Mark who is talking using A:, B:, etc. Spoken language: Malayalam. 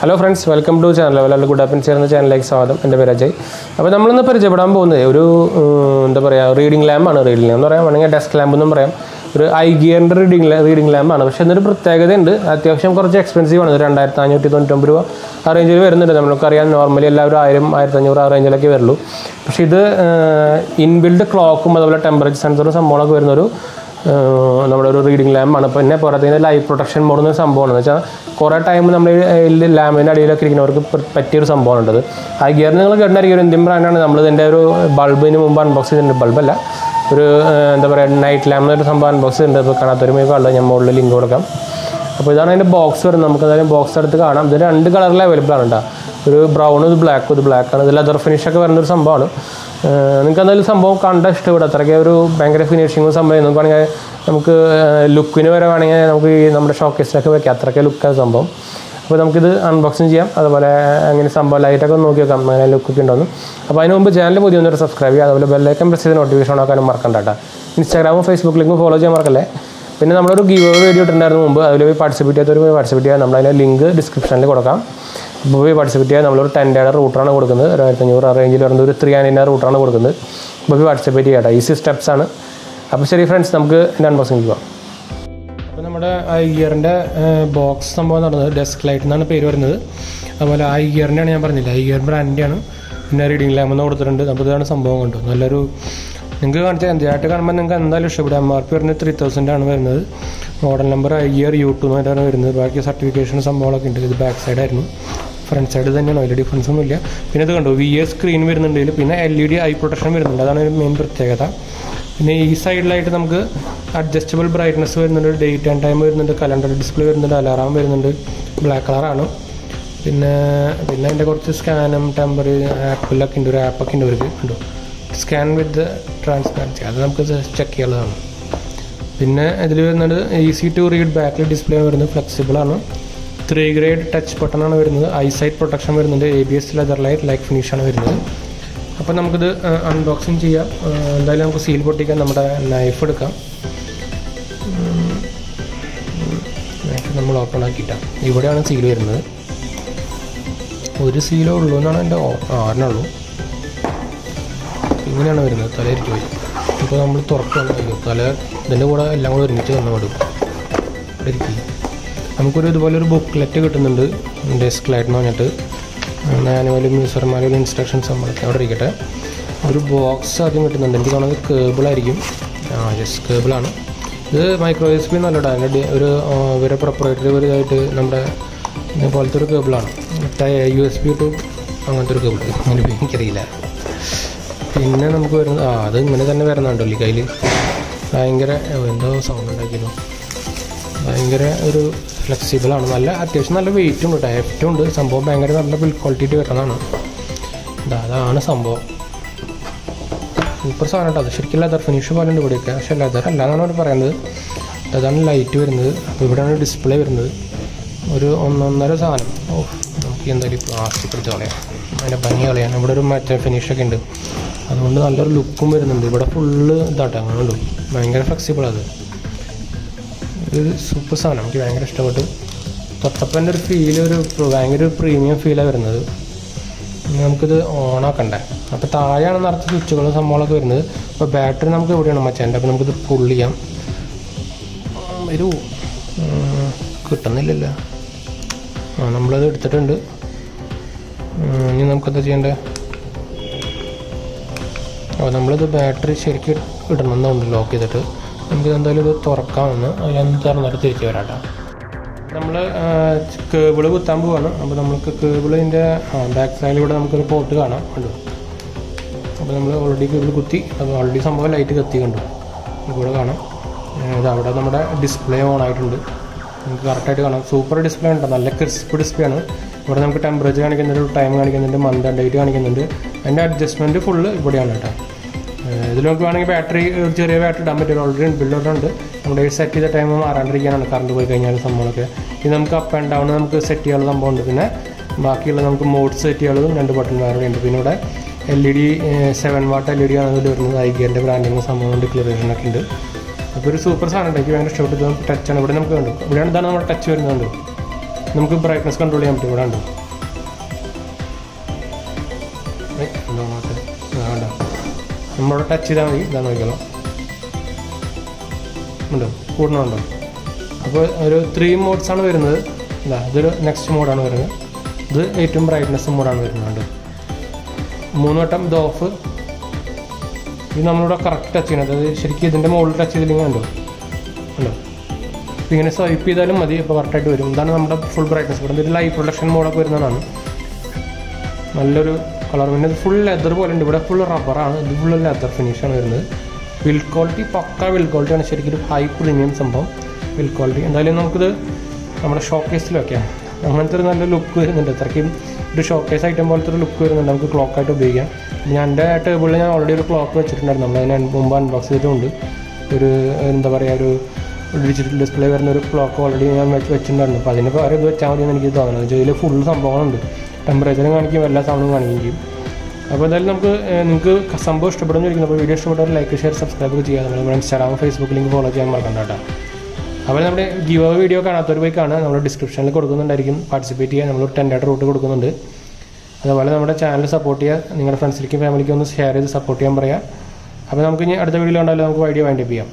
A: Hello friends, welcome to channel. 𝙑𝙞𝙙𝙚𝙬 ചാനലിലേക്ക് സ്വാഗതം. എൻ്റെ പേര് അജയ്. അപ്പോൾ നമ്മൾ ഇന്ന് പരിചയപ്പെടാൻ പോകുന്നത് ഒരു എന്താ പറയാ റീഡിംഗ് ലാമ്പ് ആണ്. റീഡിംഗ് ലാമ്പ് എന്ന് പറയാൻ വേണമെങ്കിൽ ഡെസ്ക് ലാമ്പ് എന്നും പറയാം. ഒരു iGearന്റെ റീഡിംഗ് ലാമ്പ് ആണ്. പക്ഷേ ഇതിനൊരു പ്രത്യേകതയുണ്ട്. അത്യാവശ്യം കുറച്ച് എക്സ്പെൻസീവ് ആണ്. 2599 രൂപ ആ റേഞ്ചിൽ വരുന്നുണ്ട്. നമുക്കറിയാം നോർമലി എല്ലാവരും 1000 1500 ആ റേഞ്ചിലൊക്കെ വരുള്ളൂ. പക്ഷേ ഇത് ഇൻബിൽഡ് ക്ലോക്കും അതുപോലെ ടെമ്പറേച്ചർ സെൻസറും സംഭവങ്ങളൊക്കെ വരുന്നൊരു നമ്മുടെ ഒരു റീഡിംഗ് ലാമ്പാണ്. അപ്പോൾ പിന്നെ പുറത്തേക്ക് ലൈവ് പ്രൊട്ടക്ഷൻ മോഡ് എന്നൊരു സംഭവമാണെന്ന് വെച്ചാൽ കുറേ ടൈം നമ്മൾ ലാമ്പിൻ്റെ അടിയിലൊക്കെ ഇരിക്കുന്നവർക്ക് പറ്റിയൊരു സംഭവമാണ് ഇത്. iGear നിങ്ങൾ കേട്ടിരിക്കും, ഒരു ഇന്ത്യൻ ബ്രാൻഡാണ്. നമ്മൾ ഇതിൻ്റെ ഒരു ബൾബിന് മുമ്പ് അൺബോക്സ് ചെയ്തിട്ടുണ്ട്. ബൾബല്ല, ഒരു എന്താ പറയുക നൈറ്റ് ലാമ്പ് എന്നൊരു സംഭവം അൺബോക്സ് ചെയ്തിട്ടുണ്ട്. ഇപ്പോൾ കാണാത്തൊരുമയൊക്കെ കണ്ടത് ഞാൻ മുകളിൽ ലിങ്ക് കൊടുക്കാം. അപ്പോൾ ഇതാണ് അതിൻ്റെ ബോക്സ് വരുന്നത്. നമുക്ക് എന്തായാലും ബോക്സ് എടുത്ത് കാണാം. ഇത് 2 കളറിൽ അവൈലബിൾ ആണ് കേട്ടോ. ഒരു ബ്രൗണും ഇത് ബ്ലാക്കും. ഇത് ബ്ലാക്കാണ്. ഇത് ലെതർ ഫിനിഷൊക്കെ വരുന്നൊരു സംഭവമാണ്. നിങ്ങൾക്ക് എന്തായാലും സംഭവം കണ്ട ഇഷ്ടപ്പെടും. അത്രയ്ക്ക് ഒരു ഭയങ്കര ഫിനിഷിങ്ങും സംഭവം നോക്കുകയാണെങ്കിൽ നമുക്ക് ലുക്കിന് വരെ വേണമെങ്കിൽ നമുക്ക് ഈ നമ്മുടെ ഷോക്കേസിലൊക്കെ വയ്ക്കാം. അത്രയ്ക്ക് ലുക്കാണ് സംഭവം. അപ്പോൾ നമുക്കിത് അൺബോക്സിങ് ചെയ്യാം. അതുപോലെ അങ്ങനെ സംഭവം ലൈറ്റൊക്കെ നോക്കി വെക്കാം അങ്ങനെ ലുക്കൊക്കെ ഉണ്ടോന്ന്. അപ്പോൾ അതിന് മുമ്പ് ചാനൽ പുതിയ ഒന്നൊരു സബ്സ്ക്രൈബ് ചെയ്യുക. അതുപോലെ ബെല്ലൈക്കൺ പ്രസ് ചെയ്ത് നോട്ടിഫിക്കേഷൻ ആക്കാനും മറക്കണ്ട കേട്ടോ. ഇൻസ്റ്റാഗ്രാമും ഫേസ്ബുക്ക് ലിങ്കും ഫോളോ ചെയ്യാൻ മറക്കല്ലേ. പിന്നെ നമ്മളൊരു ഗീവ് വീഡിയോ ഇട്ടുണ്ടായിരുന്നു മുമ്പ്. അതിൽ പോയി പാർട്ടിസിപ്പേറ്റ് ചെയ്യാത്തവർ പോയി പാർട്ടിസിപ്പേറ്റ് ചെയ്യുക. നമ്മളതിൻ്റെ ലിങ്ക് ഡിസ്ക്രിപ്ഷനിൽ കൊടുക്കാം. അപ്പോൾ പോയി പാർട്ടിസിപ്പേറ്റ് ചെയ്യുക. നമ്മളൊരു 10 റൂട്ടറാണ് കൊടുക്കുന്നത്. 1500 ആ റേഞ്ചിൽ വരുന്നത് ഒരു 399 റൂട്ടറാണ് കൊടുക്കുന്നത്. അപ്പോൾ പോയി പാർട്ടിസിപ്പേറ്റ് ചെയ്യാം. ഈസി സ്റ്റെപ്സ് ആണ്. അപ്പോൾ ശരി ഫ്രണ്ട്സ്, നമുക്ക് എൻ്റെ അൺബോക്സിങ് ചെയ്യാം. അപ്പോൾ നമ്മുടെ iGearൻ്റെ ബോക്സ് സംഭവം നടന്നത് Desklite എന്നാണ് പേര് വരുന്നത്. അതുപോലെ iGearൻ്റെയാണ് ഞാൻ പറഞ്ഞില്ല, iGear ബ്രാൻഡിൻ്റെയാണ്. പിന്നെ റീഡിംഗ് ലാമ്പ് എന്ന് കൊടുത്തിട്ടുണ്ട്. അപ്പോൾ ഇതാണ് സംഭവം കണ്ടു. നല്ലൊരു നിങ്ങൾക്ക് കാണിച്ചാൽ എന്തിനായിട്ട് കാണുമ്പോൾ നിങ്ങൾക്ക് എന്തായാലും ഇഷ്ടപ്പെടും. MRP വരുന്നത് 3000 ആണ് വരുന്നത്. മോഡൽ നമ്പർ iGear U2 എന്നായിട്ടാണ് വരുന്നത്. ബാക്കി സർട്ടിഫിക്കേഷൻ സംഭവങ്ങളൊക്കെ ഉണ്ട്. ഇത് ബാക്ക് സൈഡായിരുന്നു, ഫ്രണ്ട് സൈഡ് തന്നെയാണ്. വലിയ ഡിഫറൻസ് ഒന്നുമില്ല. പിന്നെ ഇത് കണ്ടു VA സ്ക്രീൻ വരുന്നുണ്ട്. പിന്നെ LED ഐ പ്രൊട്ടക്ഷൻ വരുന്നുണ്ട്. അതാണ് ഒരു മെയിൻ പ്രത്യേകത. പിന്നെ ഈ സൈഡിലായിട്ട് നമുക്ക് അഡ്ജസ്റ്റബിൾ ബ്രൈറ്റ്നസ് വരുന്നുണ്ട്, ഡേറ്റ് ആൻഡ് ടൈം വരുന്നുണ്ട്, കലണ്ടർ ഡിസ്പ്ലേ വരുന്നുണ്ട്, അലാറാം വരുന്നുണ്ട്. ബ്ലാക്ക് കളറാണ്. പിന്നെ അതിൻ്റെ കുറച്ച് സ്കാനും ടെമ്പറേച്ചർ ആപ്പിലൊക്കെ ഉണ്ട്. ഒരു ആപ്പൊക്കെ ഉണ്ട് ഇവർക്ക് കണ്ടു. സ്കാൻ വിത്ത് ട്രാൻസ്പാരൻസി, അത് നമുക്ക് ചെക്ക് ചെയ്യാനുള്ളതാണ്. പിന്നെ ഇതിൽ വരുന്നത് ഈസി ടു റീഡ് ബാക്കിൽ ഡിസ്പ്ലേ വരുന്നത്. ഫ്ലെക്സിബിളാണ്. 3 ഗ്രേഡ് ടച്ച് ബട്ടണാണ് വരുന്നത്. ഐസൈറ്റ് പ്രൊട്ടക്ഷൻ വരുന്നുണ്ട്. ABS ലെതർ ലൈറ്റ് ഫിനിഷാണ് വരുന്നത്. അപ്പോൾ നമുക്കിത് അൺബോക്സിങ് ചെയ്യാം. എന്തായാലും നമുക്ക് സീൽ പൊട്ടിക്കാൻ നമ്മുടെ നൈഫ് എടുക്കാം. നൈഫ് നമ്മൾ ഓപ്പൺ ആക്കിയിട്ടാണ്. ഇവിടെയാണ് സീൽ വരുന്നത്. ഒരു സീലേ ഉള്ളൂ എന്നാണ് എൻ്റെ ആറിനുള്ളൂ. ഇങ്ങനെയാണ് വരുന്നത്. തലയിരിക്കും വരും. ഇപ്പോൾ നമ്മൾ തുറക്കുകയാണ്. തല ഇതിൻ്റെ കൂടെ എല്ലാം കൂടെ ഒരുമിച്ച് വന്നു വിടും. ഇവിടെ ഇരിക്കും. നമുക്കൊരു ഇതുപോലൊരു ബുക്ക്ലെറ്റ് കിട്ടുന്നുണ്ട്. Desklite എന്ന് പറഞ്ഞിട്ട് മാനുവലും യൂസർ മാനുവലും ഇൻസ്ട്രക്ഷൻസ് നമ്മളൊക്കെ അവിടെ ഇരിക്കട്ടെ. ഒരു ബോക്സ് ആദ്യം കിട്ടുന്നുണ്ട്. എനിക്ക് തോന്നുന്നത് കേബിളായിരിക്കും. ജസ്റ്റ് കേബിളാണ്. ഇത് മൈക്രോ USB എന്നല്ല, അതിൻ്റെ ഒരു ഇവരെ പ്രൊപ്പറേറ്ററി ഇതായിട്ട് നമ്മുടെ ഇതുപോലത്തെ ഒരു കേബിളാണ്. USB ടു അങ്ങനത്തെ ഒരു കേബിൾ. അങ്ങനെ എനിക്കറിയില്ല. പിന്നെ നമുക്ക് വരുന്നത് അത് ഇങ്ങനെ തന്നെ വരുന്നുണ്ടല്ലോ. കയ്യിൽ ഭയങ്കര എന്തോ സൗണ്ട് ഉണ്ടാക്കിയല്ലോ. ഭയങ്കര ഒരു ഫ്ലെക്സിബിളാണ്. അത്യാവശ്യം നല്ല വെയിറ്റും ഉണ്ട്. ഹെഫ്റ്റും ഉണ്ട്. സംഭവം ഭയങ്കര നല്ല ബിൽഡ് ക്വാളിറ്റി വരുന്നതാണ്. അതാണ് സംഭവം. സൂപ്പർ സാധനം കേട്ടോ. അത് ശരിക്കും ലെതർ ഫിനിഷ് പോലെ ഉണ്ട് ഇവിടെയൊക്കെ. പക്ഷേ ലെതർ അല്ല എന്നാണ് അവർ പറയുന്നത്. അതാണ് ലൈറ്റ് വരുന്നത്. അപ്പോൾ ഇവിടെയാണ് ഡിസ്പ്ലേ വരുന്നത്. ഒരു 1.5 സാധനം. നമുക്ക് എന്തായാലും പ്ലാസ്റ്റിക് എടുത്ത് കളയാം. അതിൻ്റെ ഭംഗി കളയാൻ. ഇവിടെ ഒരു മറ്റേ ഫിനിഷൊക്കെ ഉണ്ട്. അതുകൊണ്ട് നല്ലൊരു ലുക്കും വരുന്നുണ്ട്. ഇവിടെ ഫുള്ള് ഇതാട്ടോ. അങ്ങനെ ഉണ്ട്. ഭയങ്കര ഫ്ലെക്സിബിളാണ്. ഇത് സൂപ്പർ സാധനം. എനിക്ക് ഭയങ്കര ഇഷ്ടപ്പെട്ടു. തൊട്ടപ്പം എൻ്റെ ഒരു ഫീൽ ഭയങ്കര ഒരു പ്രീമിയം ഫീലാണ് വരുന്നത്. നമുക്കിത് ഓണാക്കണ്ടേ. അപ്പോൾ താഴെയാണ് നിറച്ച് സ്വിച്ചുകളും സംഭവങ്ങളൊക്കെ വരുന്നത്. അപ്പോൾ ബാറ്ററി നമുക്ക് എവിടെയാണ് മച്ചാൻ്റെ. അപ്പോൾ നമുക്കിത് പുൾ ചെയ്യാം. ഒരു കിട്ടുന്നില്ലല്ലോ. നമ്മളത് എടുത്തിട്ടുണ്ട്. ഇനി നമുക്കെന്താ ചെയ്യേണ്ടത്? അപ്പോൾ നമ്മളിത് ബാറ്ററി ശരിക്കും ഇടണമെന്നുണ്ട്. ലോക്ക് ചെയ്തിട്ട് നമുക്ക് എന്തായാലും ഇത് തുറക്കാമെന്ന്. ഞാൻ തുറന്നിട്ട് തിരിച്ച് വരാട്ടോ. നമ്മൾ കേബിള് കുത്താൻ പോവാണ്. അപ്പോൾ നമുക്ക് കേബിളിൻ്റെ ബാക്ക് സൈഡിലൂടെ നമുക്കൊരു പോർട്ട് കാണാം കണ്ടു. അപ്പോൾ നമ്മൾ ഓൾറെഡി കേബിൾ കുത്തി. അപ്പോൾ ഓൾറെഡി സംഭവം ലൈറ്റ് കത്തി കണ്ടു. ഇവിടെ കാണാം. ഇത് അവിടെ നമ്മുടെ ഡിസ്പ്ലേ ഓൺ ആയിട്ടുണ്ട്. നമുക്ക് കറക്റ്റായിട്ട് കാണാം. സൂപ്പർ ഡിസ്പ്ലേ ഉണ്ട്. നല്ല ക്രിസ്പ് ഡിസ്പ്ലേ ആണ്. ഇവിടെ നമുക്ക് ടെമ്പറേച്ചർ കാണിക്കുന്നുണ്ട്, ടൈം കാണിക്കുന്നുണ്ട്, മന്ത് ആൻഡ് ഡേറ്റ് കാണിക്കുന്നുണ്ട്. അതിൻ്റെ അഡ്ജസ്റ്റ്മെൻറ്റ് ഫുള്ള് ഇവിടെയാണ് കേട്ടോ. ഇതിൽ നമുക്ക് വേണമെങ്കിൽ ബാറ്ററി ഒരു ചെറിയ ബാറ്ററി ഇടാൻ പറ്റും. ഓൾറെഡി ബിൽഡറുണ്ട്. നമ്മുടെ സെറ്റ് ചെയ്ത ടൈം മാറാണ്ടിരിക്കാനാണ്. കറണ്ട് പോയി കഴിഞ്ഞാൽ സംഭവമൊക്കെ. ഇത് നമുക്ക് അപ്പ് ആൻഡ് ഡൗൺ നമുക്ക് സെറ്റ് ചെയ്യാനുള്ള സംഭവമുണ്ട്. പിന്നെ ബാക്കിയുള്ള നമുക്ക് മോഡ് സെറ്റ് ചെയ്യാനുള്ളതും 2 ബട്ടൺ വേറെ ഉണ്ട്. പിന്നെ ഇവിടെ LED 7 വാട്ട് LED ആണ് ഇതിൽ വരുന്നത്. iGearൻ്റെ ബ്രാൻഡിങ് സംഭവം ഡിക്ലറേഷനൊക്കെ ഉണ്ട്. അപ്പോൾ ഒരു സൂപ്പർ സാധനം ഉണ്ട്. എനിക്ക് ഭയങ്കര ഇഷ്ടപ്പെട്ടത്. ടച്ചാണ്. ഇവിടെ നമുക്ക് കണ്ടു. ഇവിടെയാണ് ഇതാണ് നമ്മുടെ ടച്ച് വരുന്നുണ്ട്. നമുക്ക് ബ്രൈറ്റ്നസ് കൺട്രോൾ ചെയ്യാൻ പറ്റും. ഇവിടെ ഉണ്ടോ വേണ്ട, നമ്മളോട് ടച്ച് ചെയ്താൽ മതി. ഇതാ നോക്കിക്കോളാം, ഉണ്ടോ കൂടണമുണ്ടോ. അപ്പോൾ ഒരു 3 മോഡ്സാണ് വരുന്നത്. ഇതാ ഇതൊരു നെക്സ്റ്റ് മോഡാണ് വരുന്നത്. ഇത് ഏറ്റവും ബ്രൈറ്റ്നസ് മോഡാണ് വരുന്നത്. 3 വട്ടം ഇത് ഓഫ്. ഇത് നമ്മളിവിടെ കറക്റ്റ് ടച്ച് ചെയ്യണം. അതായത് ശരിക്കും ഇതിൻ്റെ മുകളിൽ ടച്ച് ചെയ്തില്ലെങ്കിൽ ഉണ്ടോ ഉണ്ടോ. അപ്പോൾ ഇങ്ങനെ സ്വൈപ്പ് ചെയ്താലും മതി, അപ്പോൾ കറക്റ്റായിട്ട് വരും. ഇതാണ് നമ്മുടെ ഫുൾ ബ്രൈറ്റ്നസ്. ഇവിടെ ഒരു ലൈറ്റ് പ്രൊഡക്ഷൻ മോഡൊക്കെ വരുന്നതാണ്. നല്ലൊരു കളർ. പിന്നെ ഇത് ഫുൾ ലെതർ പോലെ ഉണ്ട്. ഇവിടെ ഫുൾ റബ്ബറാണ്, ഇത് ഫുൾ ലെതർ ഫിനിഷാണ് വരുന്നത്. ബിൽഡ് ക്വാളിറ്റി പക്ക ബിൽഡ് ക്വാളിറ്റിയാണ്. ശരിക്കും ഒരു ഹൈ പ്രീമിയം സംഭവം ബിൽഡ് ക്വാളിറ്റി. എന്തായാലും നമുക്കിത് നമ്മുടെ ഷോക്കേസിൽ വയ്ക്കാം. അങ്ങനത്തെ ഒരു നല്ല ലുക്ക് വരുന്നുണ്ട്. അത്രയ്ക്കും ഒരു ഷോക്കേസ് ഐറ്റം പോലത്തെ ഒരു ലുക്ക് വരുന്നുണ്ട്. നമുക്ക് ക്ലോക്കായിട്ട് ഉപയോഗിക്കാം. ഞാൻ എൻ്റെ ടേബിളിൽ ഞാൻ ഓൾറെഡി ഒരു ക്ലോക്ക് വെച്ചിട്ടുണ്ടായിരുന്നു. നമ്മളതിന് മുമ്പ് അൺബോക്സ് ചെയ്തിട്ടുണ്ട്. ഒരു എന്താ പറയുക, ഒരു ഡിജിറ്റൽ ഡിസ്പ്ലേ വരുന്ന ഒരു ക്ലോക്ക് ഓൾറെഡി ഞാൻ വെച്ചിട്ടുണ്ടായിരുന്നു. അപ്പോൾ അതിന് പകരം ഇത് വെച്ചാൽ മതി എന്ന് എനിക്ക് തോന്നുന്നത്. ഇതിൽ ഫുൾ സംഭവങ്ങളുണ്ട്. ടെമ്പറേച്ചറും കാണിക്കും, എല്ലാ സാധനവും കാണിക്കുകയും ചെയ്യും. അപ്പോൾ എന്തായാലും നിങ്ങൾക്ക് സംഭവം ഇഷ്ടപ്പെടുന്നു ചോദിക്കുന്നു. അപ്പോൾ വീഡിയോ ഇഷ്ടപ്പെട്ടാൽ ലൈക്ക്, ഷെയർ, സബ്സ്ക്രൈബ് ചെയ്യാം. നമ്മുടെ ഇൻസ്റ്റാഗ്രാം, ഫേസ്ബുക്ക് ലിങ്ക് ഫോളോ ചെയ്യാൻ മറക്കണ്ട കേട്ടോ. അപ്പോൾ നമ്മുടെ ഗിവ് അവേ വീഡിയോ കാണാത്തൊരു പോയി കാണുക. നമ്മൾ ഡിസ്ക്രിപ്ഷനിൽ കൊടുക്കുന്നുണ്ടായിരിക്കും, പാർട്ടിസിപ്പേറ്റ് ചെയ്യുക. നമ്മൾ 10 റൂട്ട് കൊടുക്കുന്നുണ്ട്. അതുപോലെ നമ്മുടെ ചാനൽ സപ്പോർട്ട് ചെയ്യുക. നിങ്ങളുടെ ഫ്രണ്ട്സിലേക്കും ഫാമിലിക്കും ഒന്ന് ഷെയർ ചെയ്ത് സപ്പോർട്ട് ചെയ്യാൻ പറയുക. അപ്പോൾ നമുക്ക് ഇനി അടുത്ത വീഡിയോയിൽ ഉണ്ടായാലും നമുക്ക് വീഡിയോ വൈൻഡപ്പ് ചെയ്യാം.